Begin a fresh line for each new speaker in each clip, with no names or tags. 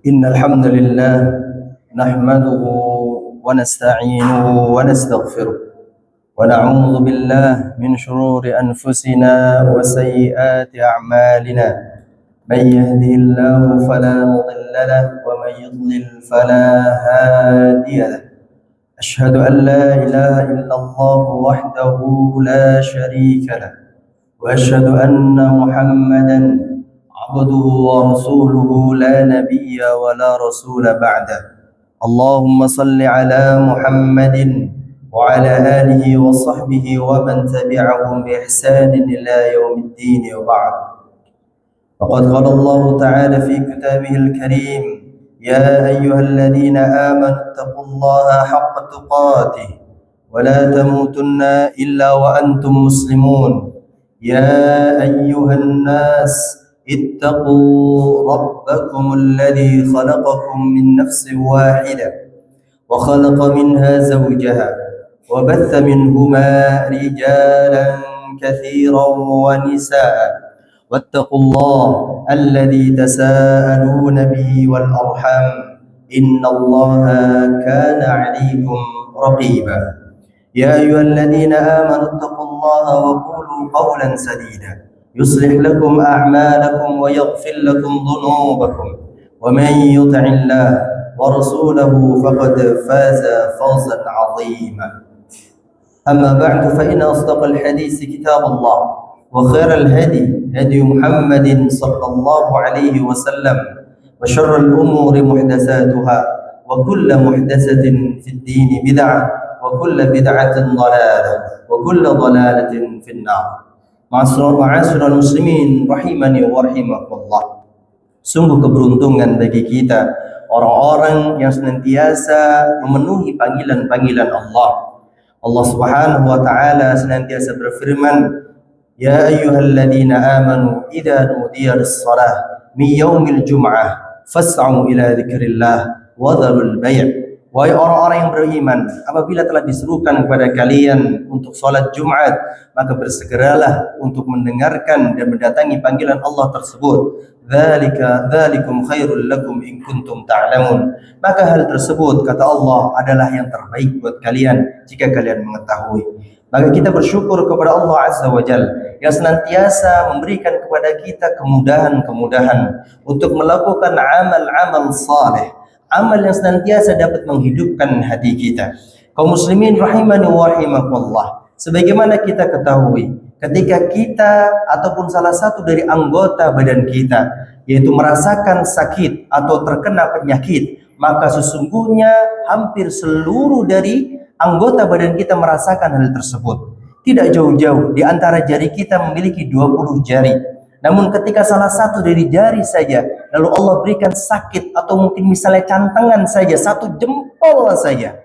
إن الحمد لله نحمده ونستعينه ونستغفره ونعوذ بالله من شرور أنفسنا وسيئات أعمالنا. من يهده الله فلا مضل له ومن يضلل فلا هادي له. أشهد أن لا إله إلا الله وحده لا شريك له وأشهد أن محمدا عبده ورسوله لا نبي ولا رسول بعده. اللهم صل على محمد وعلى آله وصحبه ومن تبعهم بإحسان إلى يوم الدين وبعد. فقد قال الله تعالى في كتابه الكريم: يا أيها الذين آمنوا اتقوا الله حق تقاته ولا تموتن إلا وأنتم مسلمون. يا أيها الناس اتقوا ربكم الذي خلقكم من نفس واحدة وخلق منها زوجها وبث منهما رجالا كثيرا ونساء واتقوا الله الذي تساءلون به والأرحام إن الله كان عليكم رقيبا. يا أيها الذين آمنوا اتقوا الله وقولوا قولا سديدا يصلح لكم أعمالكم ويغفر لكم ذنوبكم ومن يطع الله ورسوله فقد فاز فوزا عظيما. أما بعد فإن أصدق الحديث كتاب الله وخير الهدي هدي محمد صلى الله عليه وسلم وشر الأمور محدثاتها وكل محدثة في الدين بدعة وكل بدعة ضلالة وكل ضلالة في النار. Ma'asyiral muslimin rahimani wa rahimakumullah. Sungguh keberuntungan bagi kita orang-orang yang senantiasa memenuhi panggilan-panggilan Allah. Allah Subhanahu wa taala senantiasa berfirman, "Ya ayyuhalladzina amanu idza nudiya lis-shalah min yaumil jum'ah fas'au ila dzikrillah wa dharul bay'." Wahai orang-orang yang beriman, apabila telah diserukan kepada kalian untuk salat Jumat, maka bersegeralah untuk mendengarkan dan mendatangi panggilan Allah tersebut. Dzalikum khairul lakum in kuntum ta'lamun. Maka hal tersebut, kata Allah, adalah yang terbaik buat kalian jika kalian mengetahui. Maka kita bersyukur kepada Allah Azza wa Jalla yang senantiasa memberikan kepada kita kemudahan-kemudahan untuk melakukan amal-amal saleh, amal yang senantiasa dapat menghidupkan hati kita. Kaum muslimin rahimani wa rahimakumullah, sebagaimana kita ketahui, ketika kita ataupun salah satu dari anggota badan kita yaitu merasakan sakit atau terkena penyakit, maka sesungguhnya hampir seluruh dari anggota badan kita merasakan hal tersebut. Tidak jauh-jauh, di antara jari kita memiliki 20 jari. Namun ketika salah satu dari jari saja, lalu Allah berikan sakit, atau mungkin misalnya cantengan saja, satu jempol saja,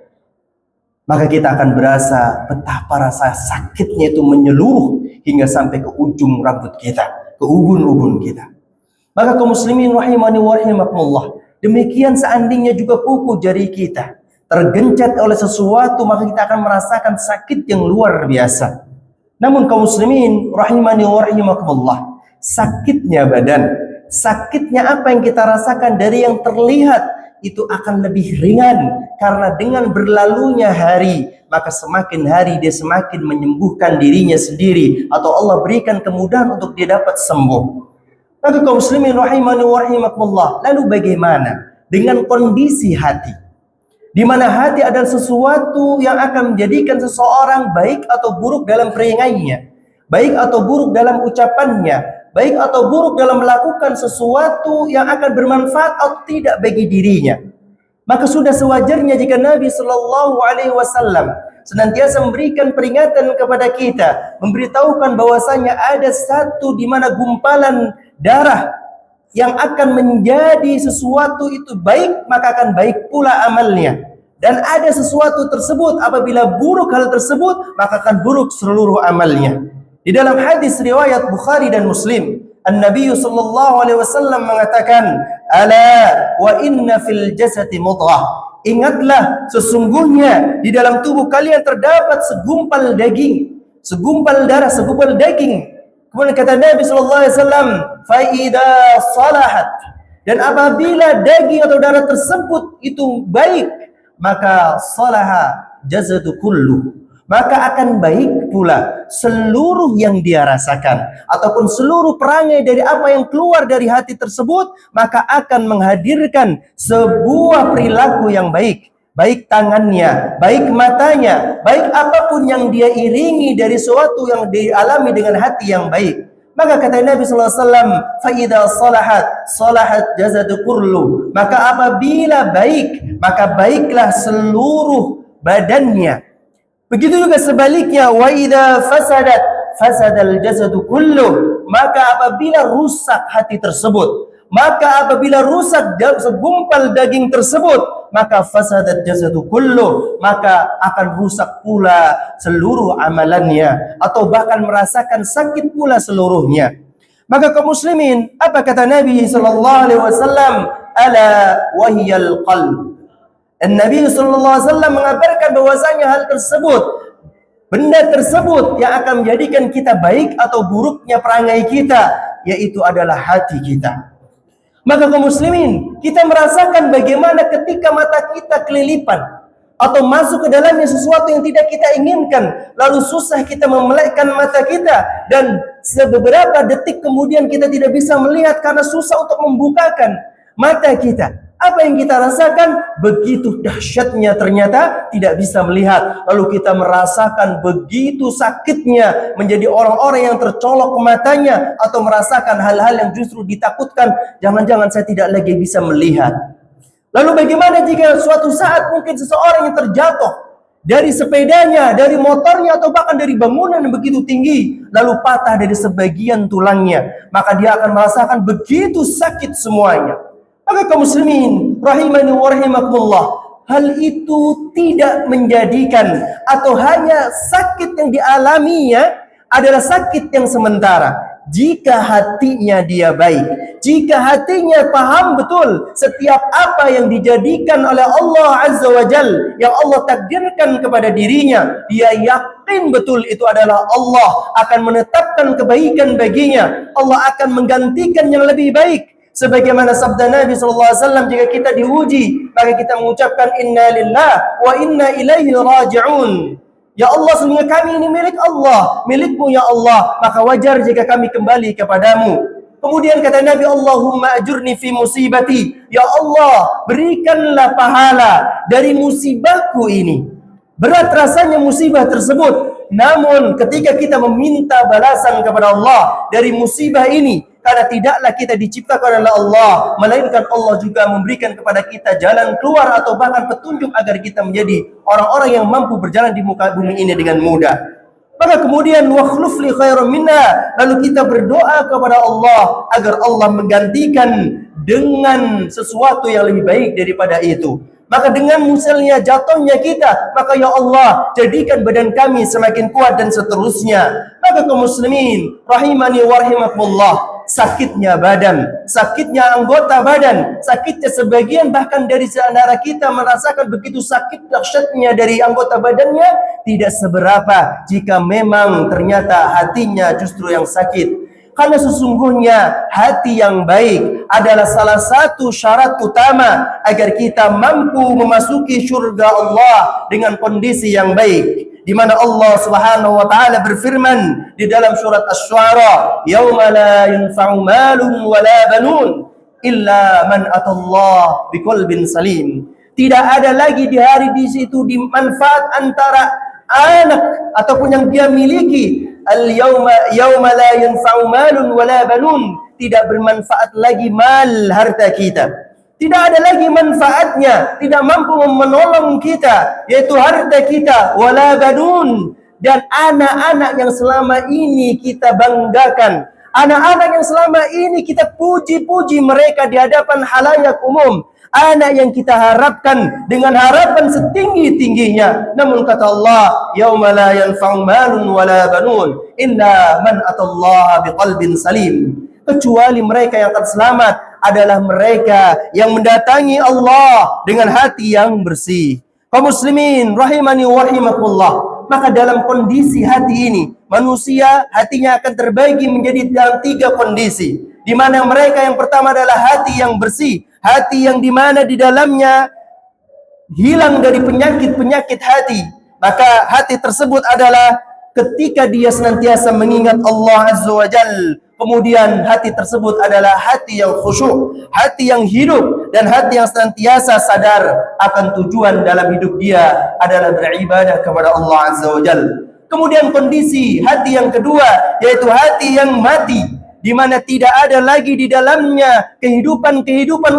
maka kita akan berasa betapa rasa sakitnya itu menyeluruh hingga sampai ke ujung rambut kita, ke ubun-ubun kita. Maka kaum muslimin rahimani wa rahimakumullah, demikian seandainya juga kuku jari kita tergencet oleh sesuatu, maka kita akan merasakan sakit yang luar biasa. Namun kaum muslimin rahimani wa rahimakumullah, sakitnya badan, sakitnya apa yang kita rasakan dari yang terlihat itu akan lebih ringan, karena dengan berlalunya hari, maka semakin hari dia semakin menyembuhkan dirinya sendiri, atau Allah berikan kemudahan untuk dia dapat sembuh. Maka kaum muslimin rahimani wa rahimakumullah, lalu bagaimana dengan kondisi hati, di mana hati adalah sesuatu yang akan menjadikan seseorang baik atau buruk dalam peringainya, baik atau buruk dalam ucapannya, baik atau buruk dalam melakukan sesuatu yang akan bermanfaat atau tidak bagi dirinya. Maka sudah sewajarnya jika Nabi Shallallahu Alaihi Wasallam senantiasa memberikan peringatan kepada kita, memberitahukan bahwasanya ada satu di mana gumpalan darah yang akan menjadi sesuatu itu baik, maka akan baik pula amalnya. Dan ada sesuatu tersebut apabila buruk hal tersebut, maka akan buruk seluruh amalnya. Di dalam hadis riwayat Bukhari dan Muslim, An-Nabi sallallahu alaihi wasallam mengatakan, "Ala wa inna fil jasadi mudghah." Ingatlah, sesungguhnya di dalam tubuh kalian terdapat segumpal daging, segumpal darah, segumpal daging. Kemudian kata Nabi sallallahu alaihi wasallam, "Fa idza salahat." Dan apabila daging atau darah tersebut itu baik, maka salaha jasadu kullu. Maka akan baik pula seluruh yang dia rasakan ataupun seluruh perangai dari apa yang keluar dari hati tersebut, maka akan menghadirkan sebuah perilaku yang baik. Baik tangannya, baik matanya, baik apapun yang dia iringi dari sesuatu yang dialami dengan hati yang baik. Maka kata Nabi sallallahu alaihi wasallam, "Fa idza salahat jasadu kullu." Maka apabila baik, maka baiklah seluruh badannya. Begitu juga sebaliknya, "Wa idza fasadal jasadu kullu." Maka apabila rusak hati tersebut, maka apabila rusak segumpal daging tersebut, maka fasadat jasadu kullu, maka akan rusak pula seluruh amalannya atau bahkan merasakan sakit pula seluruhnya. Maka kaum muslimin, apa kata Nabi sallallahu alaihi wasallam? Ala wahiyal qalb. Dan Nabi sallallahu alaihi wasallam mengabarkan bahwasanya hal tersebut, benda tersebut yang akan menjadikan kita baik atau buruknya perangai kita, yaitu adalah hati kita. Maka kaum muslimin, kita merasakan bagaimana ketika mata kita kelilipan atau masuk ke dalamnya sesuatu yang tidak kita inginkan, lalu susah kita memelekkan mata kita, dan beberapa detik kemudian kita tidak bisa melihat karena susah untuk membukakan mata kita. Apa yang kita rasakan? Begitu dahsyatnya ternyata tidak bisa melihat. Lalu kita merasakan begitu sakitnya menjadi orang-orang yang tercolok ke matanya, atau merasakan hal-hal yang justru ditakutkan. Jangan-jangan saya tidak lagi bisa melihat. Lalu bagaimana jika suatu saat mungkin seseorang yang terjatuh dari sepedanya, dari motornya, atau bahkan dari bangunan yang begitu tinggi, lalu patah dari sebagian tulangnya, maka dia akan merasakan begitu sakit semuanya. Maka kaum muslimin rahimani wa rahimakumullah, hal itu tidak menjadikan atau hanya sakit yang dialaminya adalah sakit yang sementara. Jika hatinya dia baik, jika hatinya paham betul setiap apa yang dijadikan oleh Allah Azza wa Jal, yang Allah takdirkan kepada dirinya, dia yakin betul itu adalah Allah akan menetapkan kebaikan baginya, Allah akan menggantikan yang lebih baik. Sebagaimana sabda Nabi SAW, jika kita diuji, maka kita mengucapkan inna lillah wa inna ilaihi raji'un. Ya Allah, sesungguhnya kami ini milik Allah, milikmu ya Allah, maka wajar jika kami kembali kepadamu. Kemudian kata Nabi, Allahumma ajurni fi musibati. Ya Allah, berikanlah pahala dari musibahku ini. Berat rasanya musibah tersebut, namun ketika kita meminta balasan kepada Allah dari musibah ini, karena tidaklah kita diciptakan oleh Allah, melainkan Allah juga memberikan kepada kita jalan keluar atau bahkan petunjuk agar kita menjadi orang-orang yang mampu berjalan di muka bumi ini dengan mudah. Maka kemudian wakhluf li khairan minna, lalu kita berdoa kepada Allah agar Allah menggantikan dengan sesuatu yang lebih baik daripada itu. Maka dengan misalnya jatuhnya kita, maka ya Allah, jadikan badan kami semakin kuat dan seterusnya. Maka kaum muslimin rahimani wa rahimakumullah, sakitnya badan, sakitnya anggota badan, sakitnya sebagian bahkan dari saudara kita merasakan begitu sakit dahsyatnya dari anggota badannya, tidak seberapa jika memang ternyata hatinya justru yang sakit. Karena sesungguhnya hati yang baik adalah salah satu syarat utama agar kita mampu memasuki surga Allah dengan kondisi yang baik. Di mana Allah Subhanahu wa taala berfirman di dalam surat Asy-Syu'ara, "Yauma la yanfa'u malun wa la banun illa man atallah biqalbin salim." Tidak ada lagi di hari di situ di manfaat antara anak ataupun yang dia miliki. Yauma la yanfa'u malun wa la banun, tidak bermanfaat lagi mal, harta kita. Tidak ada lagi manfaatnya, tidak mampu menolong kita, yaitu harta kita, wala banun, dan anak-anak yang selama ini kita banggakan, anak-anak yang selama ini kita puji-puji mereka di hadapan halayak umum, anak yang kita harapkan dengan harapan setinggi-tingginya. Namun kata Allah, yauma la yanfa'u malun wala banun illa man atallaha biqalbin salim. Kecuali mereka yang akan selamat adalah mereka yang mendatangi Allah dengan hati yang bersih. Kaum muslimin rahimani wa rahimakumullah, Maka dalam kondisi hati ini, manusia hatinya akan terbagi menjadi dalam 3 kondisi. Di mana mereka yang pertama adalah hati yang bersih, hati yang dimana di dalamnya hilang dari penyakit-penyakit hati. Maka hati tersebut adalah ketika dia senantiasa mengingat Allah Azza wa Jal. Kemudian hati tersebut adalah hati yang khusyuk, hati yang hidup, dan hati yang senantiasa sadar akan tujuan dalam hidup dia adalah beribadah kepada Allah Azza wa Jal. Kemudian kondisi hati yang kedua, yaitu hati yang mati, di mana tidak ada lagi di dalamnya kehidupan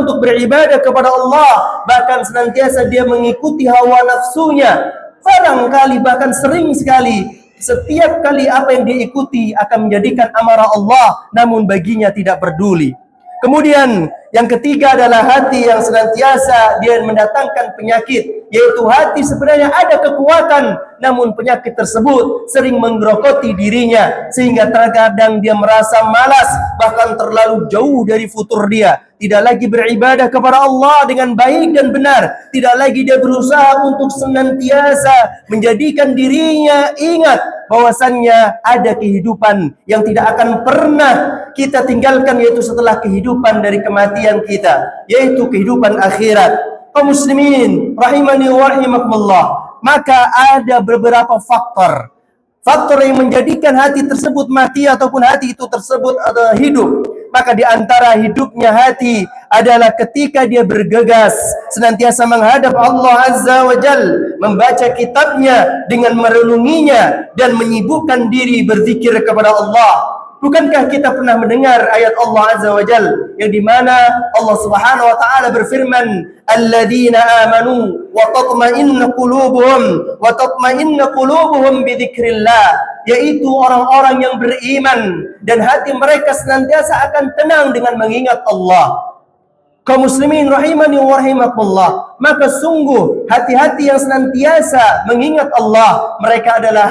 untuk beribadah kepada Allah, bahkan senantiasa dia mengikuti hawa nafsunya. Barangkali bahkan sering sekali setiap kali apa yang dia ikuti akan menjadikan amarah Allah, namun baginya tidak peduli. Kemudian yang ketiga adalah hati yang senantiasa dia mendatangkan penyakit, yaitu hati sebenarnya ada kekuatan, namun penyakit tersebut sering menggerogoti dirinya sehingga terkadang dia merasa malas, bahkan terlalu jauh dari futur dia. Tidak lagi beribadah kepada Allah dengan baik dan benar. Tidak lagi dia berusaha untuk senantiasa menjadikan dirinya ingat bahwasannya ada kehidupan yang tidak akan pernah kita tinggalkan, yaitu setelah kehidupan dari kematian kita, yaitu kehidupan akhirat. Kaum muslimin rahimani wa rahimakumullah, maka ada beberapa faktor yang menjadikan hati tersebut mati ataupun hati itu tersebut hidup. Maka di antara hidupnya hati adalah ketika dia bergegas senantiasa menghadap Allah Azza wa Jal, membaca kitabnya dengan merenunginya dan menyibukkan diri berzikir kepada Allah. Bukankah kita pernah mendengar ayat Allah Azza wa Jal yang dimana Allah Subhanahu wa taala berfirman, alladzina amanu wa tatma'innu qulubuhum bi dzikrillah, yaitu orang-orang yang beriman dan hati mereka senantiasa akan tenang dengan mengingat Allah. Kaum muslimin rahimani wa rahimakumullah, maka sungguh hati-hati yang senantiasa mengingat Allah, mereka adalah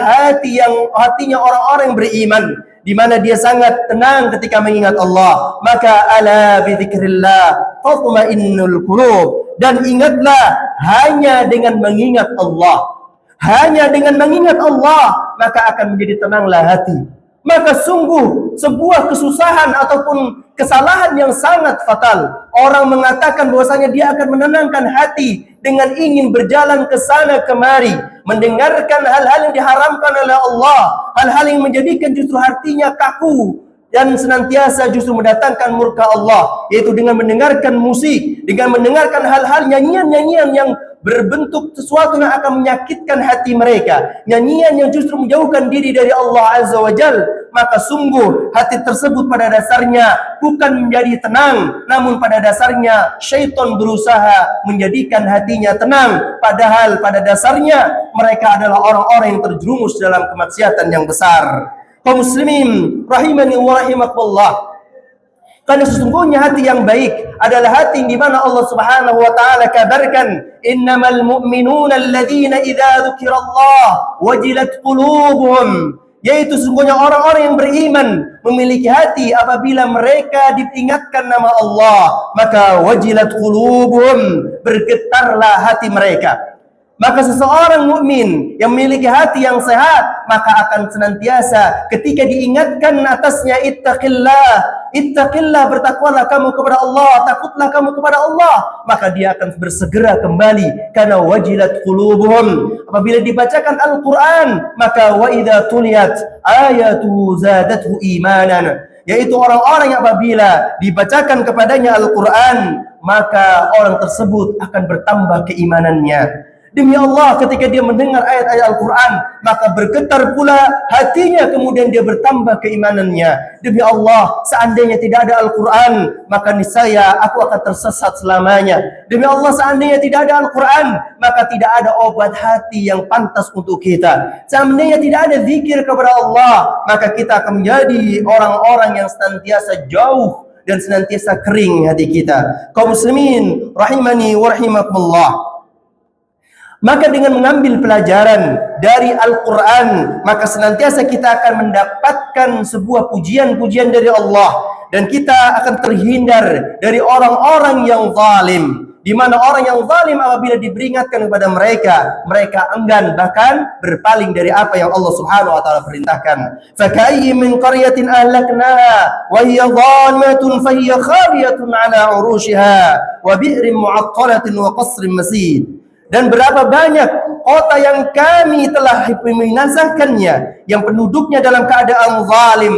hatinya orang-orang yang beriman, di mana dia sangat tenang ketika mengingat Allah. Maka ala bi dzikrillah tatma'innul qulub, dan ingatlah hanya dengan mengingat Allah. Hanya dengan mengingat Allah maka akan menjadi tenanglah hati. Maka sungguh sebuah kesusahan ataupun kesalahan yang sangat fatal orang mengatakan bahwasanya dia akan menenangkan hati dengan ingin berjalan ke sana kemari, mendengarkan hal-hal yang diharamkan oleh Allah, hal-hal yang menjadikan justru hatinya kaku dan senantiasa justru mendatangkan murka Allah, yaitu dengan mendengarkan musik, dengan mendengarkan hal-hal nyanyian-nyanyian yang berbentuk sesuatu yang akan menyakitkan hati mereka, nyanyian yang justru menjauhkan diri dari Allah Azza wa Jal. Maka sungguh hati tersebut pada dasarnya bukan menjadi tenang, namun pada dasarnya syaitan berusaha menjadikan hatinya tenang, padahal pada dasarnya mereka adalah orang-orang yang terjerumus dalam kemaksiatan yang besar. Kaum muslimin rahimani wa rahimakumullah, karena sesungguhnya hati yang baik adalah hati di mana Allah Subhanahu wa taala kabarkan, innamal mu'minuna alladzina idza dzukirallah wajilat qulubuhum, yaitu sesungguhnya orang-orang yang beriman memiliki hati apabila mereka diingatkan nama Allah, maka wajilat qulubuhum, bergetarlah hati mereka. Maka seseorang mukmin yang memiliki hati yang sehat, maka akan senantiasa ketika diingatkan atasnya ittaqillah, bertakwalah kamu kepada Allah, takutlah kamu kepada Allah, maka dia akan bersegera kembali. Karena wajilat qulubuhum, apabila dibacakan Al-Quran, maka wa idza tuliyat ayatuhu zadathu imanan, yaitu orang-orang yang apabila dibacakan kepadanya Al-Quran, maka orang tersebut akan bertambah keimanannya. Demi Allah, ketika dia mendengar ayat-ayat Al-Quran, maka bergetar pula hatinya, kemudian dia bertambah keimanannya. Demi Allah, seandainya tidak ada Al-Quran, maka niscaya aku akan tersesat selamanya. Demi Allah, seandainya tidak ada Al-Quran, maka tidak ada obat hati yang pantas untuk kita. Seandainya tidak ada zikir kepada Allah, maka kita akan menjadi orang-orang yang senantiasa jauh dan senantiasa kering hati kita. Kaum muslimin rahimani wa rahimakumullah, maka dengan mengambil pelajaran dari Al-Quran, maka senantiasa kita akan mendapatkan sebuah pujian-pujian dari Allah, dan kita akan terhindar dari orang-orang yang zalim, di mana orang yang zalim apabila diperingatkan kepada mereka, mereka enggan bahkan berpaling dari apa yang Allah Subhanahu wa taala perintahkan. Fakayyi min qaryatin ahlaknaha wa hiya dhalimatun fa hiya khawiyatun ala urushiha wa bi'rin mu'attalatin wa qasrin masid. Dan berapa banyak kota yang kami telah membinasakannya, yang penduduknya dalam keadaan zalim.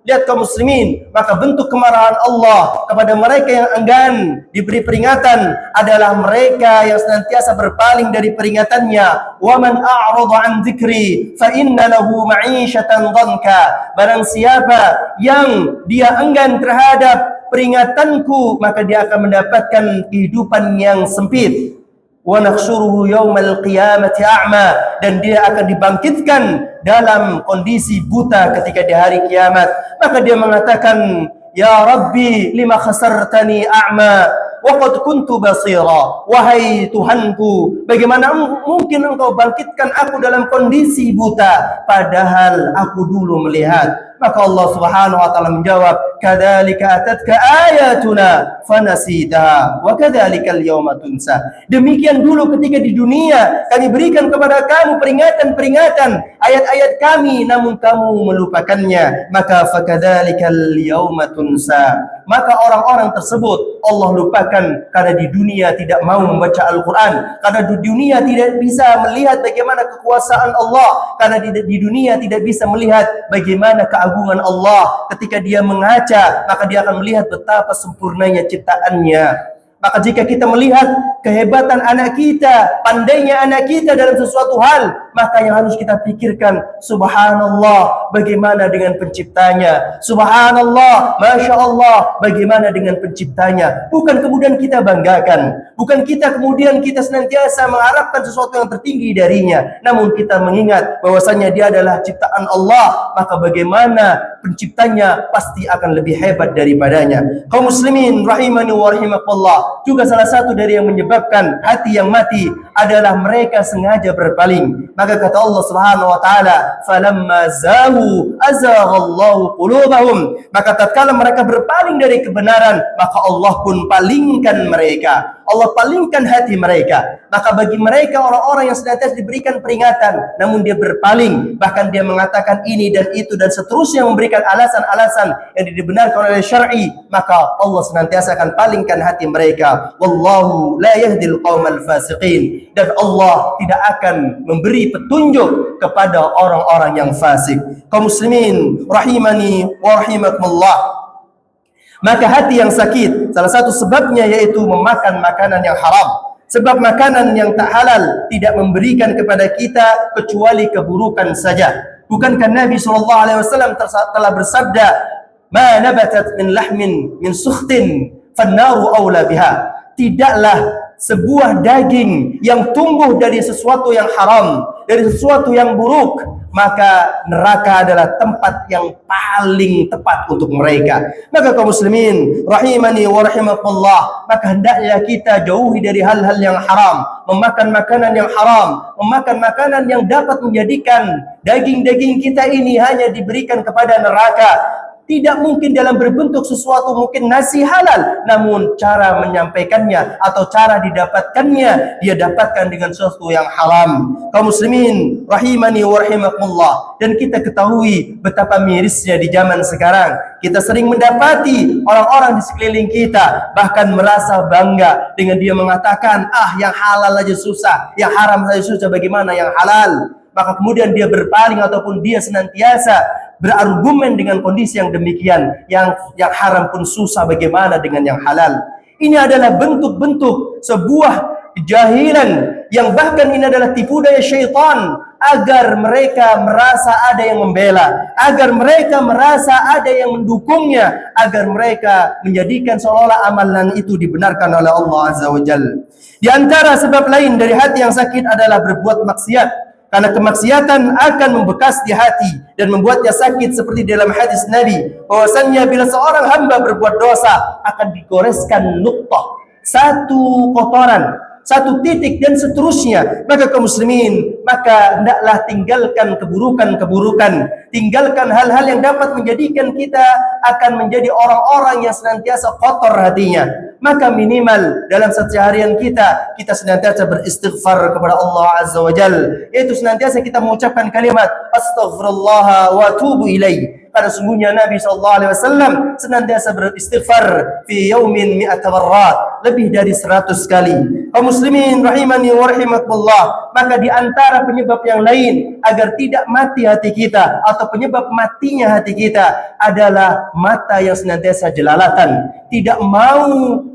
Lihat kaum muslimin, maka bentuk kemarahan Allah kepada mereka yang enggan diberi peringatan adalah mereka yang senantiasa berpaling dari peringatannya. Wa man a'rada an dzikri fa inna lahu ma'isyatan dhanka. Barang siapa yang dia enggan terhadap peringatanku, maka dia akan mendapatkan kehidupan yang sempit. Wa nakhshuruhu yaumal qiyamati a'ma, dan dia akan dibangkitkan dalam kondisi buta ketika di hari kiamat. Maka dia mengatakan, ya Rabbi lima khasartani a'ma wa qad kuntu basira. Wahai Tuhanku, bagaimana mungkin engkau bangkitkan aku dalam kondisi buta padahal aku dulu melihat. Maka Allah Subhanahu wa taala menjawab, kadzalika atatka ayatuna fanasitaha wa kadzalikal yauma tunsa. Demikian dulu ketika di dunia kami berikan kepada kamu peringatan-peringatan, ayat-ayat kami, namun kamu melupakannya. Maka fakadzalikal yauma tunsa. Maka orang-orang tersebut Allah lupakan karena di dunia tidak mau membaca Al-Quran, karena di dunia tidak bisa melihat bagaimana kekuasaan Allah, karena di dunia tidak bisa melihat bagaimana keagungan Allah. Ketika dia mengaca, maka dia akan melihat betapa sempurnanya ciptaannya. Maka jika kita melihat kehebatan anak kita, pandainya anak kita dalam sesuatu hal, maka yang harus kita pikirkan, subhanallah, bagaimana dengan penciptanya? Subhanallah, masya Allah, bagaimana dengan penciptanya? Bukan kemudian kita banggakan, bukan kita kemudian kita senantiasa mengharapkan sesuatu yang tertinggi darinya, namun kita mengingat bahwasanya dia adalah ciptaan Allah, maka bagaimana penciptanya pasti akan lebih hebat daripadanya. Kaum muslimin rahimani wa rahimakumullah, juga salah satu dari yang menyebabkan hati yang mati adalah mereka sengaja berpaling. Maka kata Allah Subhanahu wa taala, falamma zahu azaghallahu qulubahum. Maka tatkala mereka berpaling dari kebenaran, maka Allah pun palingkan mereka. Allah palingkan hati mereka. Maka bagi mereka orang-orang yang senantiasa diberikan peringatan, namun dia berpaling, bahkan dia mengatakan ini dan itu dan seterusnya, memberikan alasan-alasan yang dibenarkan oleh syar'i, maka Allah senantiasa akan palingkan hati mereka. Wallahu la yahdil qaumal fasiqin. Dan Allah tidak akan memberi petunjuk kepada orang-orang yang fasik. Kaum muslimin rahimani wa rahimakumullah, maka hati yang sakit salah satu sebabnya yaitu memakan makanan yang haram. Sebab makanan yang tak halal tidak memberikan kepada kita kecuali keburukan saja. Bukankah Nabi SAW telah bersabda, ma nabatat min lahmin min sukhtin fannaru awla biha. Tidaklah sebuah daging yang tumbuh dari sesuatu yang haram, dari sesuatu yang buruk, maka neraka adalah tempat yang paling tepat untuk mereka. Maka kaum muslimin rahimani wa rahimakumullah, maka hendaknya kita jauhi dari hal-hal yang haram, memakan makanan yang haram, memakan makanan yang dapat menjadikan daging-daging kita ini hanya diberikan kepada neraka. Tidak mungkin dalam berbentuk sesuatu mungkin nasi halal, namun cara menyampaikannya atau cara didapatkannya, dia dapatkan dengan sesuatu yang haram. Kaum muslimin rahimani wa rahimakumullah, dan kita ketahui betapa mirisnya di zaman sekarang. Kita sering mendapati orang-orang di sekeliling kita bahkan merasa bangga dengan dia mengatakan, yang halal aja susah, yang haram saja susah, bagaimana yang halal? Maka kemudian dia berpaling ataupun dia senantiasa berargumen dengan kondisi yang demikian, yang haram pun susah, bagaimana dengan yang halal? Ini adalah bentuk-bentuk sebuah kejahilan yang bahkan ini adalah tipu daya syaitan agar mereka merasa ada yang membela, agar mereka merasa ada yang mendukungnya, agar mereka menjadikan seolah-olah amalan itu dibenarkan oleh Allah Azza wa Jalla. Di antara sebab lain dari hati yang sakit adalah berbuat maksiat. Karena kemaksiatan akan membekas di hati dan membuatnya sakit, seperti dalam hadis Nabi bahwasannya bila seorang hamba berbuat dosa akan digoreskan nuqtah, satu kotoran, satu titik dan seterusnya. Maka kaum muslimin, maka hendaklah tinggalkan keburukan-keburukan, tinggalkan hal-hal yang dapat menjadikan kita akan menjadi orang-orang yang senantiasa kotor hatinya. Maka minimal dalam seharian kita senantiasa beristighfar kepada Allah Azza wa Jal, yaitu senantiasa kita mengucapkan kalimat astaghfirullah wa atubu ilaih. Karena sungguhnya Nabi SAW senantiasa beristighfar fi yaumin mi'ata marrat, lebih dari 100 kali. Kaum muslimin rahimani wa rahimakumullah, maka di antara penyebab yang lain agar tidak mati hati kita atau penyebab matinya hati kita adalah mata yang senantiasa jelalatan, tidak mau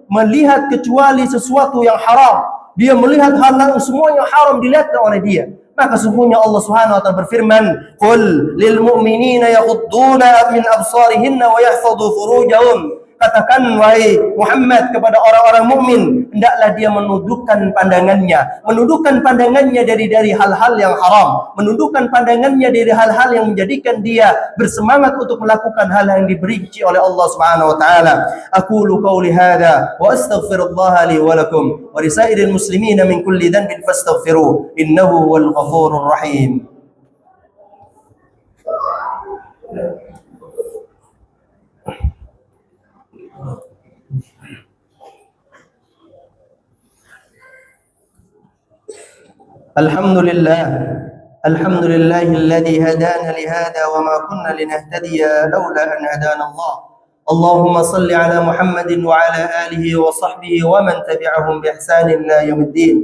melihat kecuali sesuatu yang haram. Dia melihat hal semua yang haram dilihat oleh dia. Maka sungguhnya Allah Subhanahu wa taala berfirman, "Qul lil mu'minina yaghudduna min absarihinna wa yahfadhu furujahum." Katakan wahai Muhammad kepada orang-orang mukmin, hendaklah dia menundukkan pandangannya dari hal-hal yang haram, menundukkan pandangannya dari hal-hal yang menjadikan dia bersemangat untuk melakukan hal yang diberinci oleh Allah Subhanahu wa taala. Aqulu qawli hadza wa astaghfirullah li wa lakum wa lisairil muslimin min kulli dhanbin fastaghfiruh innahu wal ghafurur rahim. الحمد لله الذي هدانا لهذا وما كنا لنهتدي لولا أن هدانا الله. اللهم صل على محمد وعلى آله وصحبه ومن تبعهم بإحسان إلى يوم الدين.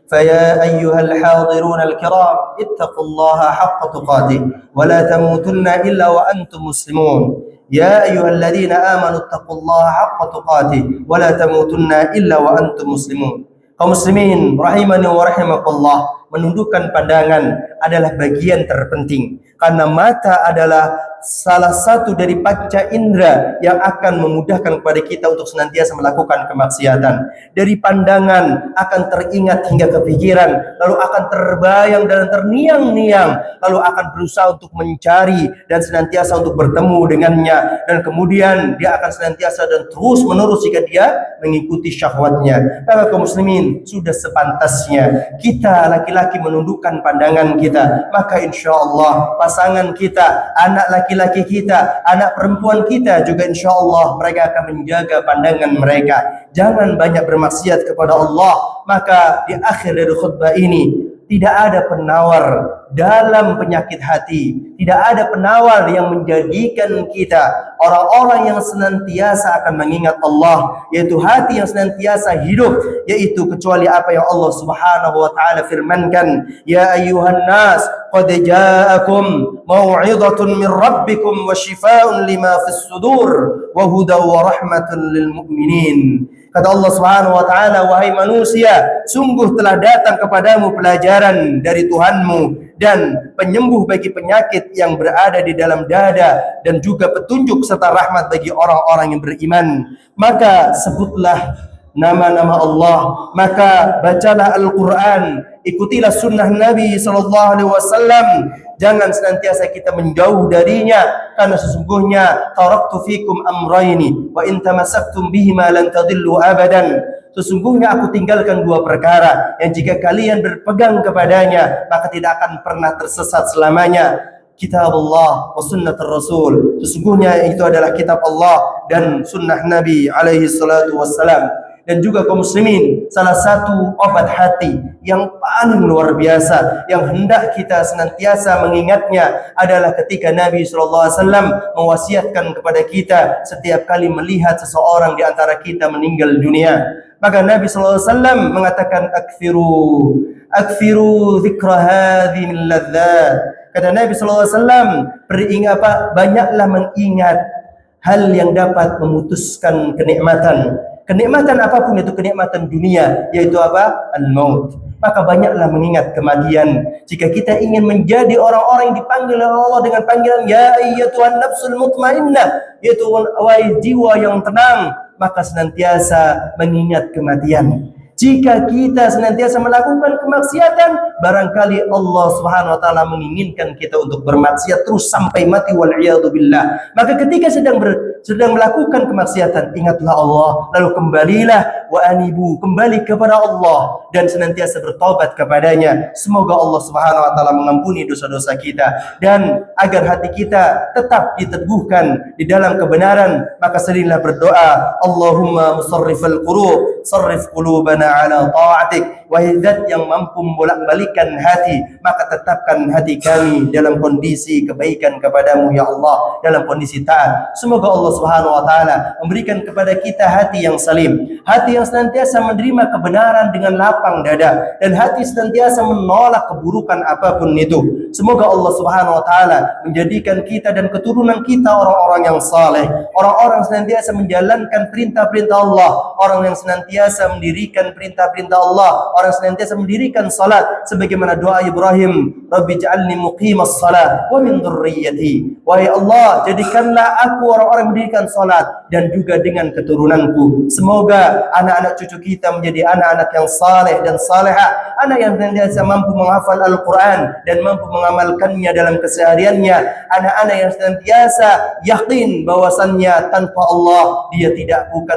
فيا أيها الحاضرون الكرام اتقوا الله حق تقاته ولا تموتن إلا وأنتم مسلمون. يا أيها الذين آمنوا اتقوا الله حق تقاته ولا تموتن إلا وأنتم مسلمون. Kaum muslimin rahimani wa rahimakumullah, menundukkan pandangan adalah bagian terpenting karena mata adalah salah satu dari panca indera yang akan memudahkan kepada kita untuk senantiasa melakukan kemaksiatan. Dari pandangan akan teringat hingga kepikiran, lalu akan terbayang dan terngiang-ngiang, lalu akan berusaha untuk mencari dan senantiasa untuk bertemu dengannya, dan kemudian dia akan senantiasa dan terus menerus jika dia mengikuti syahwatnya. Maka kaum muslimin, sudah sepantasnya kita laki-laki menundukkan pandangan kita, maka insya Allah pasangan kita, anak laki-laki kita, anak perempuan kita juga insya Allah mereka akan menjaga pandangan mereka. Jangan banyak bermaksiat kepada Allah. Maka di akhir dari khutbah ini, tidak ada penawar dalam penyakit hati, tidak ada penawar yang menjadikan kita orang-orang yang senantiasa akan mengingat Allah, yaitu hati yang senantiasa hidup, yaitu kecuali apa yang Allah Subhanahu wa taala firmankan, ya ayyuhan nas qad ja'akum mau'izatun min rabbikum wa shifaa'un lima fis sudur wa hudaw wa rahmatun lil mu'minin. Kata Allah Subhanahu wa taala, wahai manusia, sungguh telah datang kepadamu pelajaran dari Tuhanmu dan penyembuh bagi penyakit yang berada di dalam dada, dan juga petunjuk serta rahmat bagi orang-orang yang beriman. Maka sebutlah nama-nama Allah, maka bacalah Al-Quran, ikutilah sunnah Nabi SAW. Jangan senantiasa kita menjauh darinya, karena sesungguhnya taraktu fikum amrayni wa in tamassaktum bihima lan tadillu abadan. Sesungguhnya aku tinggalkan dua perkara yang jika kalian berpegang kepadanya maka tidak akan pernah tersesat selamanya. Kitab Allah wa sunnah Rasul. Sesungguhnya itu adalah kitab Allah dan sunnah Nabi alaihi salatu wassalam. Dan juga kaum muslimin, salah satu obat hati yang paling luar biasa yang hendak kita senantiasa mengingatnya adalah ketika Nabi SAW mewasiatkan kepada kita setiap kali melihat seseorang di antara kita meninggal dunia. Maka Nabi SAW mengatakan akfiru dzikra hadhi min ladzat. Kata Nabi SAW, banyaklah mengingat hal yang dapat memutuskan kenikmatan. Kenikmatan apapun itu, kenikmatan dunia, yaitu apa? Al-maut. Maka banyaklah mengingat kematian. Jika kita ingin menjadi orang-orang yang dipanggil oleh Allah dengan panggilan ya ayyatuhan nafsul mutmainnah, yaitu wahai jiwa yang tenang, maka senantiasa mengingat kematian. Jika kita senantiasa melakukan kemaksiatan, barangkali Allah Subhanahu wa taala menginginkan kita untuk bermaksiat terus sampai mati, wal iyadu billah. Maka ketika sedang melakukan kemaksiatan, ingatlah Allah, lalu kembalilah wa anibu, kembali kepada Allah dan senantiasa bertobat kepadanya. Semoga Allah Subhanahu wa taala mengampuni dosa-dosa kita dan agar hati kita tetap diteguhkan di dalam kebenaran, maka seringlah berdoa, Allahumma musarrifal qulub, sarrif qulubana ala ta'atik. Wahai Zat yang mampu membolak-balikkan hati, maka tetapkan hati kami dalam kondisi kebaikan kepadamu ya Allah, dalam kondisi taat. Semoga Allah Subhanahu wa taala memberikan kepada kita hati yang salim, hati yang senantiasa menerima kebenaran dengan lapang dada, dan hati senantiasa menolak keburukan apapun itu. Semoga Allah Subhanahu wa taala menjadikan kita dan keturunan kita orang-orang yang saleh, orang-orang senantiasa menjalankan perintah-perintah Allah, orang yang senantiasa mendirikan perintah-perintah Allah, orang senantiasa mendirikan salat sebagaimana doa Ibrahim, Rabbi ja'alni muqimas salat wa min dzurriyyati. Wahai Allah, jadikanlah aku orang-orang mendirikan salat dan juga dengan keturunanku. Semoga anak-anak cucu kita menjadi anak-anak yang saleh dan salehah, anak yang senantiasa mampu menghafal Al-Quran dan mampu mengamalkannya dalam kesehariannya, anak-anak yang senantiasa yakin bahwasannya tanpa Allah dia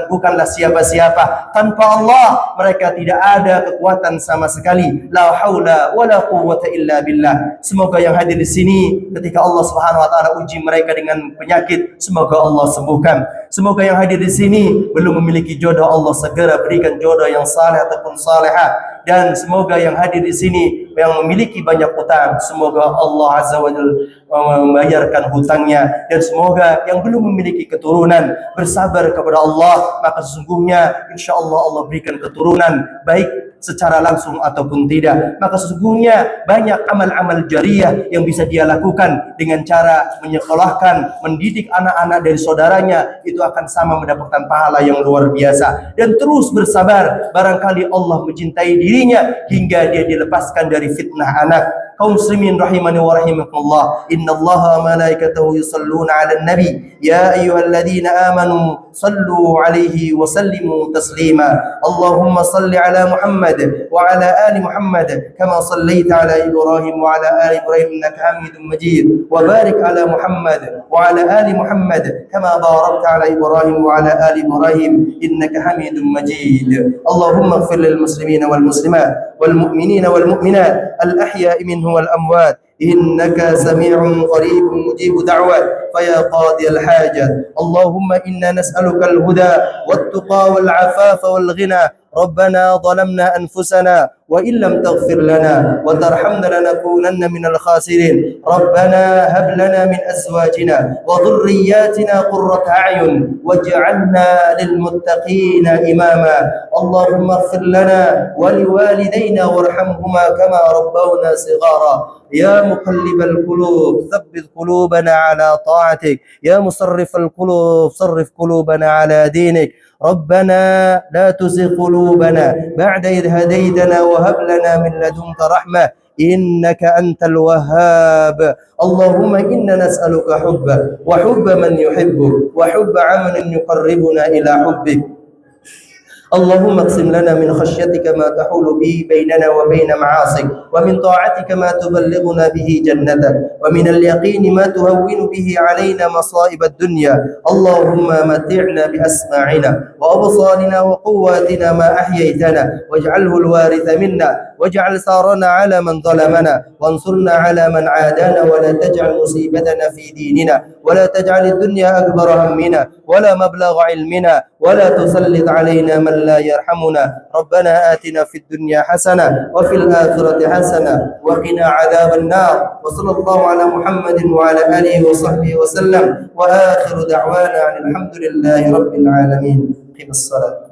bukanlah siapa-siapa, tanpa Allah mereka tidak ada kekuatan sama sekali, la haula wala quwwata illa billah. Semoga yang hadir di sini ketika Allah Subhanahu wa taala uji mereka dengan penyakit, semoga Allah sembuhkan. Semoga yang hadir di sini belum memiliki jodoh, Allah segera berikan jodoh yang saleh ataupun salehah. Dan semoga yang hadir di sini yang memiliki banyak hutang, semoga Allah Azza wa Jalla membayarkan hutangnya. Dan semoga yang belum memiliki keturunan bersabar kepada Allah, maka sesungguhnya insyaallah Allah berikan keturunan baik secara langsung ataupun tidak. Maka sesungguhnya banyak amal-amal jariyah yang bisa dia lakukan dengan cara menyekolahkan, mendidik anak-anak dari saudaranya, itu akan sama mendapatkan pahala yang luar biasa. Dan terus bersabar, barangkali Allah mencintai dirinya hingga dia dilepaskan dari fitnah anak. Kaum muslimin rahimani wa rahimakumullah, innallaha wa malaikatahu yusalluna 'alan nabi ya ayyuhalladzina amanu sallu 'alaihi wa sallimu taslima. Allahumma salli 'ala Muhammad wa 'ala ali Muhammad kama sallaita 'ala Ibrahim wa 'ala ali Ibrahim innaka Hamidum Majid, wa barik 'ala Muhammad wa 'ala ali Muhammad kama barakta 'ala Ibrahim wa 'ala ali Ibrahim innaka Hamidum Majid. Allahumma ighfir lil muslimina wal muslimat wal mu'minina wal mu'minat al ahya'i minhum wal amwat innaka sami'un qaribun mujibud da'wat faya qadiyal hajat. Allahumma inna nas'aluka al-huda wat-tuqa wal-'afafa wal-ghina. ربنا ظلمنا أنفسنا وإن لم تغفر لنا وترحمنا لنكونن من الخاسرين. ربنا هب لنا من أزواجنا وذرياتنا قرة أعين واجعلنا للمتقين إماما. اللهم اغفر لنا ولوالدينا وارحمهما كما ربونا صغارا. يا مقلب القلوب ثبت قلوبنا على طاعتك، يا مصرف القلوب صرف قلوبنا على دينك. ربنا لا تزغ قلوبنا بعد إذ هديتنا وهب لنا من لدنك رحمة إنك أنت الوهاب. اللهم إنا نسألك حبك وحب من يحبك وحب عمل يقربنا إلى حبك. اللهم اقسم لنا من خشيتك ما تحول به بيننا وبين معاصيك، ومن طاعتك ما تبلغنا به جنتك، ومن اليقين ما تهون به علينا مصائب الدنيا. اللهم متعنا بأسماعنا وأبصارنا وقواتنا ما أحييتنا، واجعله الوارث منا، واجعل ثارنا على من ظلمنا، وانصرنا على من عادانا، ولا تجعل مصيبتنا في ديننا، ولا تجعل الدنيا أكبر همنا ولا مبلغ علمنا، ولا تسلط علينا من لا يرحمنا. ربنا آتنا في الدنيا حسنة وفي الآخرة حسنة وقنا عذاب النار. وصلى الله على محمد وعلى آله وصحبه وسلم، وآخر دعوانا عن الحمد لله رب العالمين. قم الصلاة.